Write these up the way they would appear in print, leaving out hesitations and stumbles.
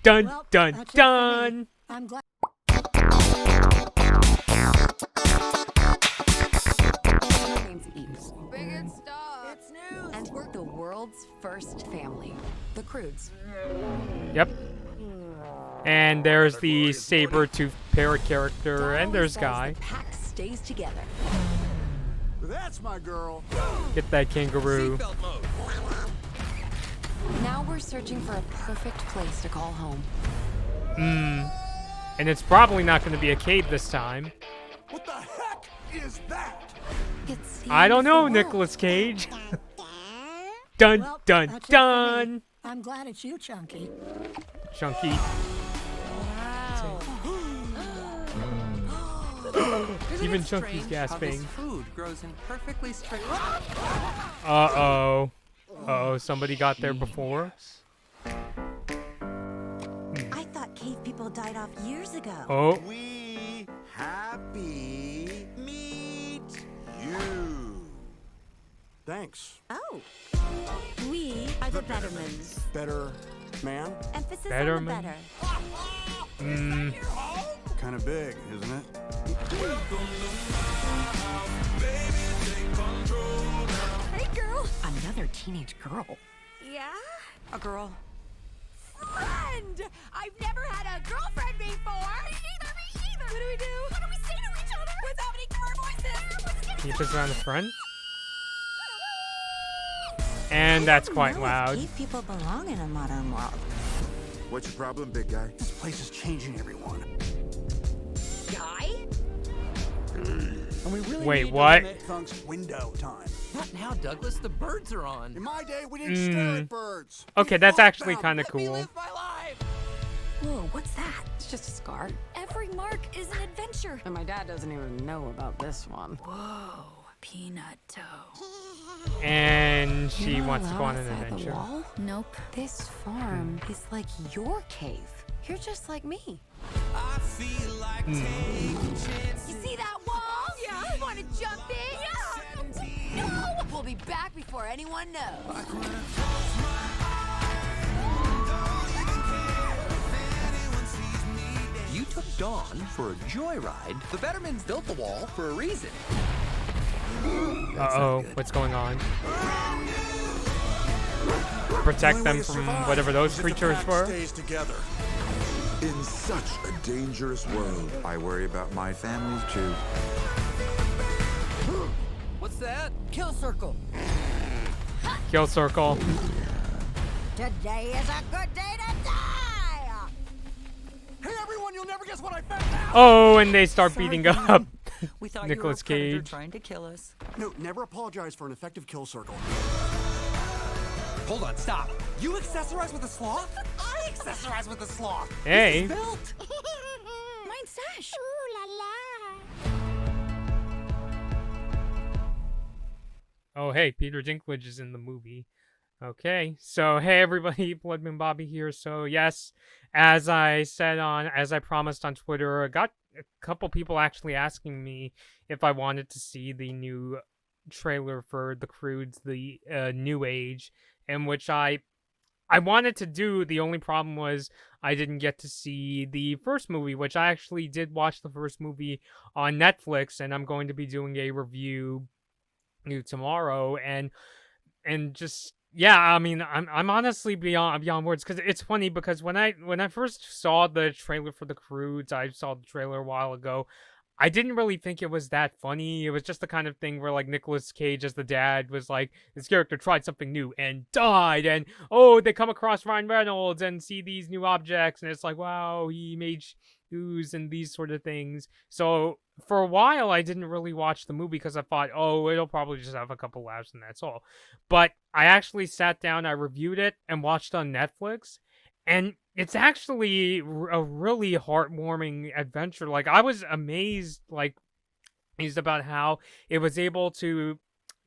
Dun, Well, dun, that's it for me. dun. I'm glad. Name's Eve. Big stuff. It's news. And we're the world's first family, the Croods. Yep. And there's the saber-toothed parrot character, Dad and always there's says Guy. The pack stays together. That's my girl. Get that kangaroo. Seatbelt mode. Now we're searching for a perfect place to call home. And it's probably not going to be a cave this time. What the heck is that? It's I don't know, the world. Nicolas Cage. Dun, Well, dun, that's it for me. dun. I'm glad it's you, Chunky. Chunky. Wow. Even Chunky's gasping. Food grows in perfectly straight. Uh-oh. Uh-oh, somebody got there before. I thought cave people died off years ago. Oh, We happy meet you. Thanks. Oh. We are the Bettermans. Better man? Emphasis on Betterman? the better. Kind of big, isn't it? Hey, girl. Another teenage girl. Yeah? A girl. Friend! I've never had a girlfriend before. Me either. What do we do? What do we say to each other? Without any car voices? he just around the front. And that's quite No, loud. Cave people belong in a modern world. What's your problem, big guy? This place is changing everyone. Guy? And we really Wait, need what? to limit Thunk's window time. Not now, Douglas. The birds are on. In my day, we didn't stare at birds. Okay, We that's fought actually them. kind of Let me cool. live my life. Whoa, what's that? It's just a scar. Every mark is an adventure. And my dad doesn't even know about this one. Whoa, peanut toe. And she You're not wants to go on allowed an outside the adventure. wall? Nope. This farm is like your cave. You're just like me. You see that wall? Yeah. You want to jump in? Yeah. No. We'll be back before anyone knows. You took Dawn for a joyride. The Bettermans built the wall for a reason. Uh-oh, what's going on? Protect them from whatever those creatures were. Stays together. In such a dangerous world, I worry about my families too. What's that? Kill circle. Kill circle. Today is a good day to die. Hey, everyone, you'll never guess what I found out. Oh, and they start beating up We thought Nicolas you were a predator Cage. trying to kill us. No, never apologize for an effective kill circle. Hold on, stop. You accessorize with a sloth? I accessorize with a sloth. Hey. This is built. Mine's Sash. Oh, hey, Peter Dinklage is in the movie. Okay, so hey everybody, Bloodman Bobby here. So yes, as I promised on Twitter, I got a couple people actually asking me if I wanted to see the new trailer for the Croods, the New Age, in which I wanted to do. The only problem was I didn't get to see the first movie, which I actually did watch the first movie on Netflix, and I'm going to be doing a review tomorrow, and just yeah, I mean, I'm honestly beyond words, because it's funny, because when I first saw the trailer for the Croods, I saw the trailer a while ago. I didn't really think it was that funny. It was just the kind of thing where, like, Nicolas Cage as the dad was like, this character tried something new and died, and oh, they come across Ryan Reynolds and see these new objects, and it's like, wow, he made shoes and these sort of things. So for a while, I didn't really watch the movie because I thought, oh, it'll probably just have a couple laughs and that's all. But I actually sat down, I reviewed it, and watched on Netflix, and it's actually a really heartwarming adventure. Like, I was amazed about how it was able to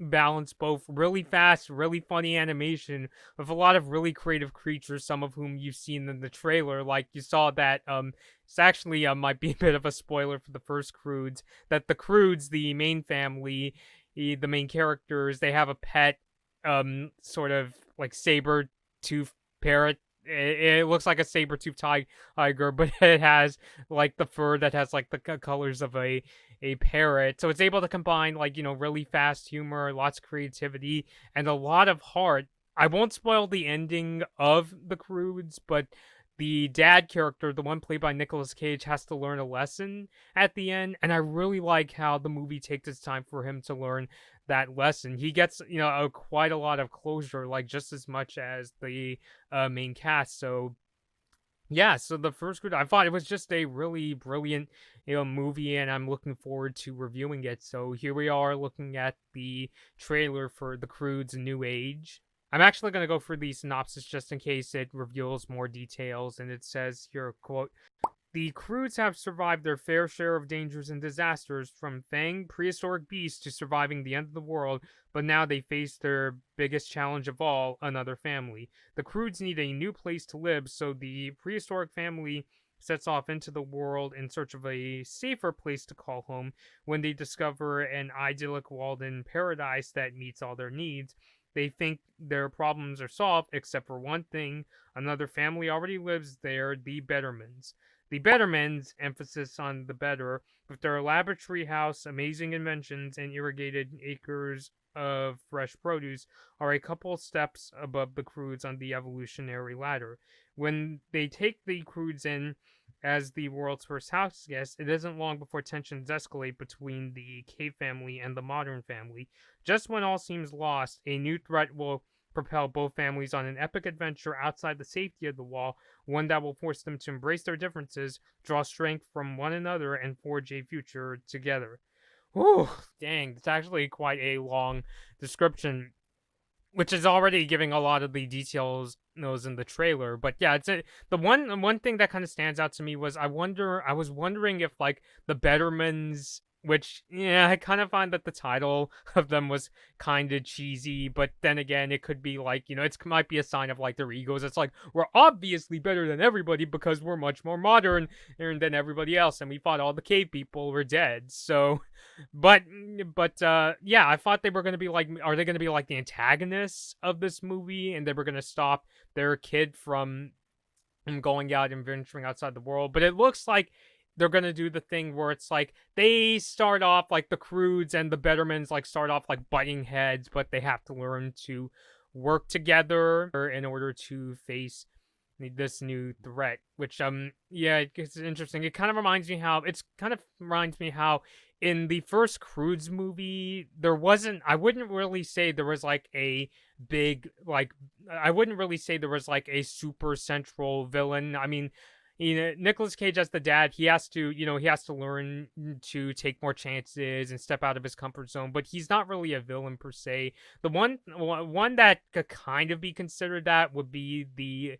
balance both really fast, really funny animation with a lot of really creative creatures, some of whom you've seen in the trailer. Like, you saw that, it's actually, might be a bit of a spoiler for the first Croods, that the Croods, the main family, the main characters, they have a pet, sort of, like, saber-tooth parrot it looks like a saber-toothed tiger, but it has like the fur that has like the colors of a parrot. So it's able to combine like, really fast humor, lots of creativity, and a lot of heart. I won't spoil the ending of the Croods, but the dad character, the one played by Nicolas Cage, has to learn a lesson at the end, and I really like how the movie takes its time for him to learn that lesson. He gets, quite a lot of closure, like just as much as the main cast. So yeah, so the first Croods, I thought it was just a really brilliant, movie, and I'm looking forward to reviewing it. So here we are looking at the trailer for the Croods New Age. I'm actually going to go for the synopsis just in case it reveals more details, and it says here, quote, "The Croods have survived their fair share of dangers and disasters, from fanged prehistoric beasts to surviving the end of the world, but now they face their biggest challenge of all, another family. The Croods need a new place to live, so the prehistoric family sets off into the world in search of a safer place to call home. When they discover an idyllic walled-in paradise that meets all their needs, they think their problems are solved, except for one thing. Another family already lives there, the Bettermans. The Bettermans, emphasis on the better, with their elaborate treehouse, amazing inventions, and irrigated acres of fresh produce, are a couple steps above the Croods on the evolutionary ladder. When they take the Croods in as the world's first house guest, it isn't long before tensions escalate between the cave family and the modern family. Just when all seems lost, a new threat will propel both families on an epic adventure outside the safety of the wall, one that will force them to embrace their differences, draw strength from one another, and forge a future together." Whew, dang, it's actually quite a long description, which is already giving a lot of the details those in the trailer. But yeah, the one thing that kind of stands out to me was I was wondering if like the Bettermans, which, yeah, I kind of find that the title of them was kind of cheesy, but then again, it could be like, it might be a sign of like their egos. It's like, we're obviously better than everybody because we're much more modern than everybody else, and we thought all the cave people were dead. So, but yeah, I thought they were going to be like, are they going to be like the antagonists of this movie, and they were going to stop their kid from going out and venturing outside the world? But it looks like they're gonna do the thing where it's like they start off like the Croods and the Bettermans like start off like butting heads, but they have to learn to work together in order to face this new threat. Which yeah, it's interesting. It kind of reminds me how in the first Croods movie there wasn't. I wouldn't really say there was like a big like. I wouldn't really say there was like a super central villain. I mean, Nicolas Cage as the dad, he has to learn to take more chances and step out of his comfort zone, but he's not really a villain per se. The one that could kind of be considered that would be the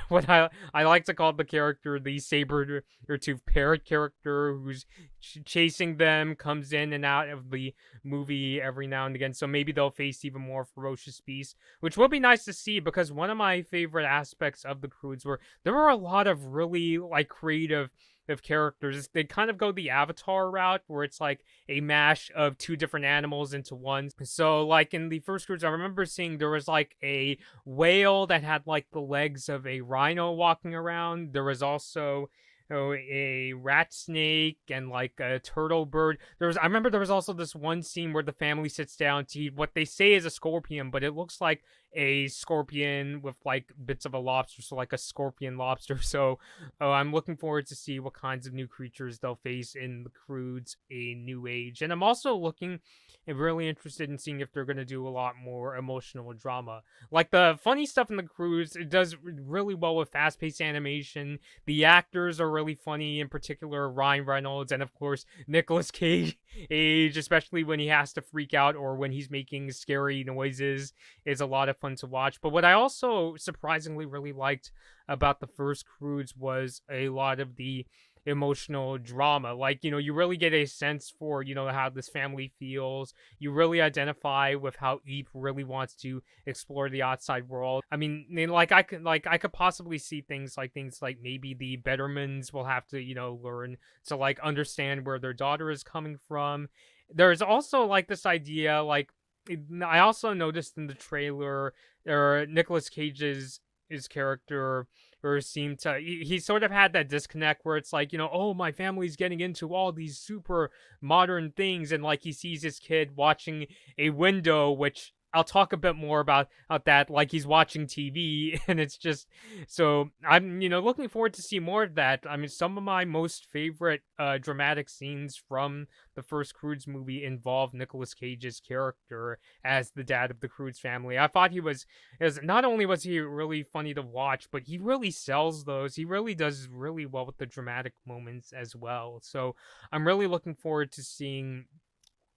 what I like to call the character, the saber-toothed parrot character, who's chasing them, comes in and out of the movie every now and again. So maybe they'll face even more ferocious beasts, which will be nice to see, because one of my favorite aspects of the Croods were there were a lot of really like creative of characters. They kind of go the Avatar route, where it's like a mash of two different animals into one. So like in the first Croods, I remember seeing there was like a whale that had like the legs of a rhino walking around. There was also a rat snake and like a turtle bird. I remember there was also this one scene where the family sits down to eat what they say is a scorpion, but it looks like a scorpion with like bits of a lobster, so like a scorpion lobster. So I'm looking forward to see what kinds of new creatures they'll face in the Croods A New Age. And I'm also looking and really interested in seeing if they're going to do a lot more emotional drama. Like the funny stuff in the Croods, it does really well with fast-paced animation. The actors are really funny, in particular Ryan Reynolds and of course Nicolas Cage, especially when he has to freak out or when he's making scary noises, is a lot of fun to watch. But what I also surprisingly really liked about the first Croods was a lot of the emotional drama. Like, you really get a sense for, how this family feels. You really identify with how Eep really wants to explore the outside world. I mean, I could possibly see things like maybe the Bettermans will have to, learn to like understand where their daughter is coming from. There's also like this idea, like I also noticed in the trailer, Nicolas Cage's his character or seemed to he sort of had that disconnect where it's like, oh, my family's getting into all these super modern things, and like he sees his kid watching a window, which I'll talk a bit more about that, like he's watching TV, and it's just so I'm looking forward to see more of that. I mean, some of my most favorite dramatic scenes from the first Croods movie involve Nicolas Cage's character as the dad of the Croods family. I thought not only was he really funny to watch, but he really sells those. He really does really well with the dramatic moments as well. So I'm really looking forward to seeing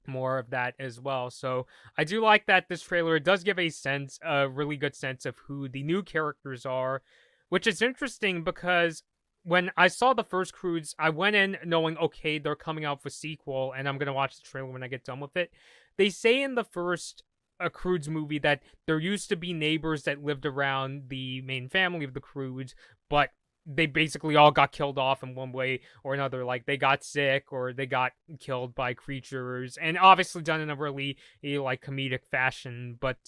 more of that as well. So I do like that this trailer does give a really good sense of who the new characters are, which is interesting because when I saw the first Croods, I went in knowing, okay, they're coming out with a sequel, and I'm going to watch the trailer when I get done with it. They say in the first Croods movie that there used to be neighbors that lived around the main family of the Croods, but they basically all got killed off in one way or another. Like, they got sick or they got killed by creatures, and obviously done in a really like comedic fashion. But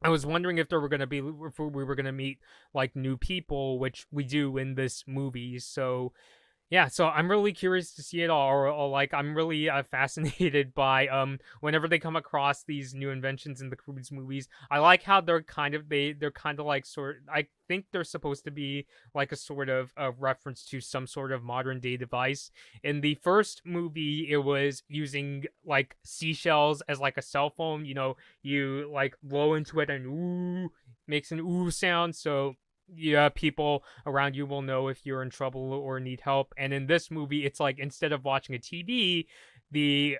I was wondering if we were gonna meet like new people, which we do in this movie. So yeah, so I'm really curious to see it all, or like I'm really fascinated by whenever they come across these new inventions in the Croods movies. I like how they're kind of like I think they're supposed to be like a sort of a reference to some sort of modern day device. In the first movie, it was using like seashells as like a cell phone. You like blow into it and ooh, makes an ooh sound. So yeah, people around you will know if you're in trouble or need help. And in this movie, it's like instead of watching a TV, the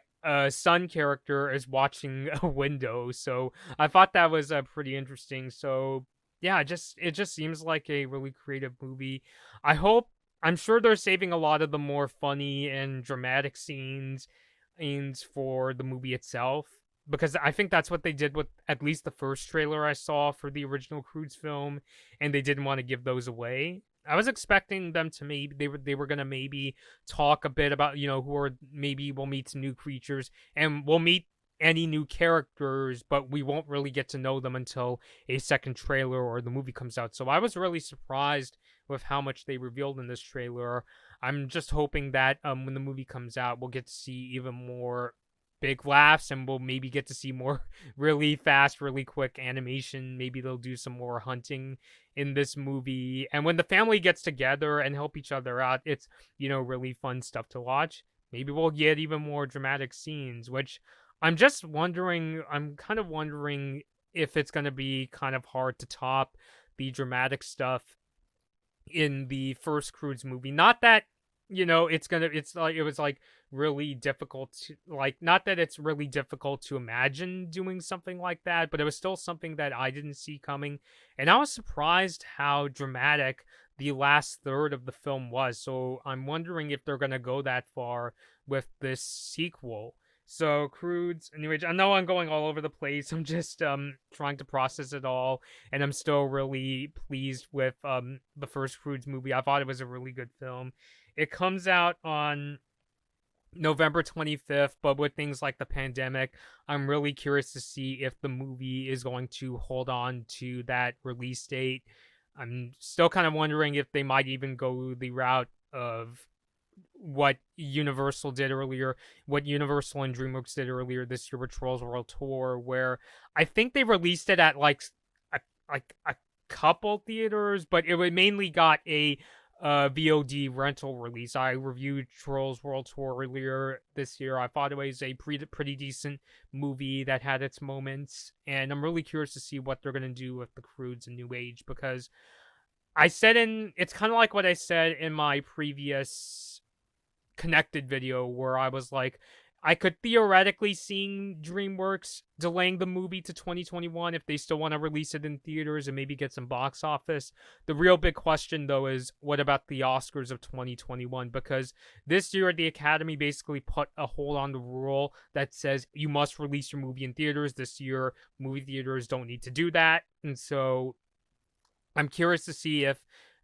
son character is watching a window. So I thought that was pretty interesting. So yeah, it just seems like a really creative movie. I'm sure they're saving a lot of the more funny and dramatic scenes for the movie itself, because I think that's what they did with at least the first trailer I saw for the original Croods film, and they didn't want to give those away. I was expecting them to maybe they were gonna maybe talk a bit about maybe we'll meet some new creatures and we'll meet any new characters, but we won't really get to know them until a second trailer or the movie comes out. So I was really surprised with how much they revealed in this trailer. I'm just hoping that when the movie comes out, we'll get to see even more big laughs, and we'll maybe get to see more really fast, really quick animation. Maybe they'll do some more hunting in this movie. And when the family gets together and help each other out, it's, really fun stuff to watch. Maybe we'll get even more dramatic scenes, which I'm kind of wondering if it's going to be kind of hard to top the dramatic stuff in the first Croods movie. Not that it was like really difficult to, like, not that it's really difficult to imagine doing something like that, but it was still something that I didn't see coming. And I was surprised how dramatic the last third of the film was. So I'm wondering if they're going to go that far with this sequel. So Croods, anyway, I know I'm going all over the place. I'm just trying to process it all, and I'm still really pleased with the first Croods movie. I thought it was a really good film. It comes out on November 25th, but with things like the pandemic, I'm really curious to see if the movie is going to hold on to that release date. I'm still kind of wondering if they might even go the route of what Universal and DreamWorks did earlier this year with Trolls World Tour, where I think they released it at like a couple theaters, but it mainly got a VOD rental release. I reviewed Trolls World Tour earlier this year. I thought it was a pretty decent movie that had its moments, and I'm really curious to see what they're going to do with the Croods and New Age, because it's kind of like what I said in my previous connected video, where I was like, I could theoretically see DreamWorks delaying the movie to 2021 if they still want to release it in theaters and maybe get some box office. The real big question, though, is what about the Oscars of 2021? Because this year, the Academy basically put a hold on the rule that says you must release your movie in theaters. This year, movie theaters don't need to do that. And so I'm curious to see if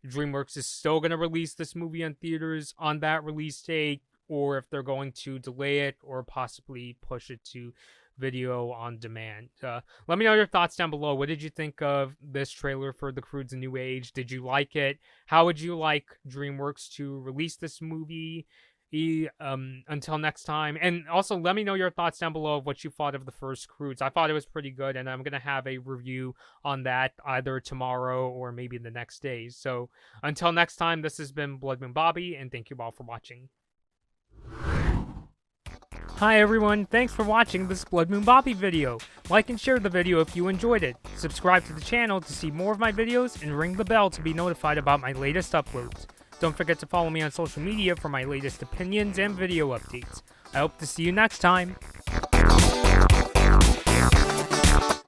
DreamWorks is still going to release this movie in theaters on that release date, or if they're going to delay it or possibly push it to video on demand. Let me know your thoughts down below. What did you think of this trailer for The Croods: A New Age? Did you like it? How would you like DreamWorks to release this movie? Until next time. And also, let me know your thoughts down below of what you thought of the first Croods. I thought it was pretty good, and I'm going to have a review on that either tomorrow or maybe the next day. So, until next time, this has been Bloodman Bobby, and thank you all for watching. Hi everyone, thanks for watching this Blood Moon Bobby video. Like and share the video if you enjoyed it. Subscribe to the channel to see more of my videos, and ring the bell to be notified about my latest uploads. Don't forget to follow me on social media for my latest opinions and video updates. I hope to see you next time.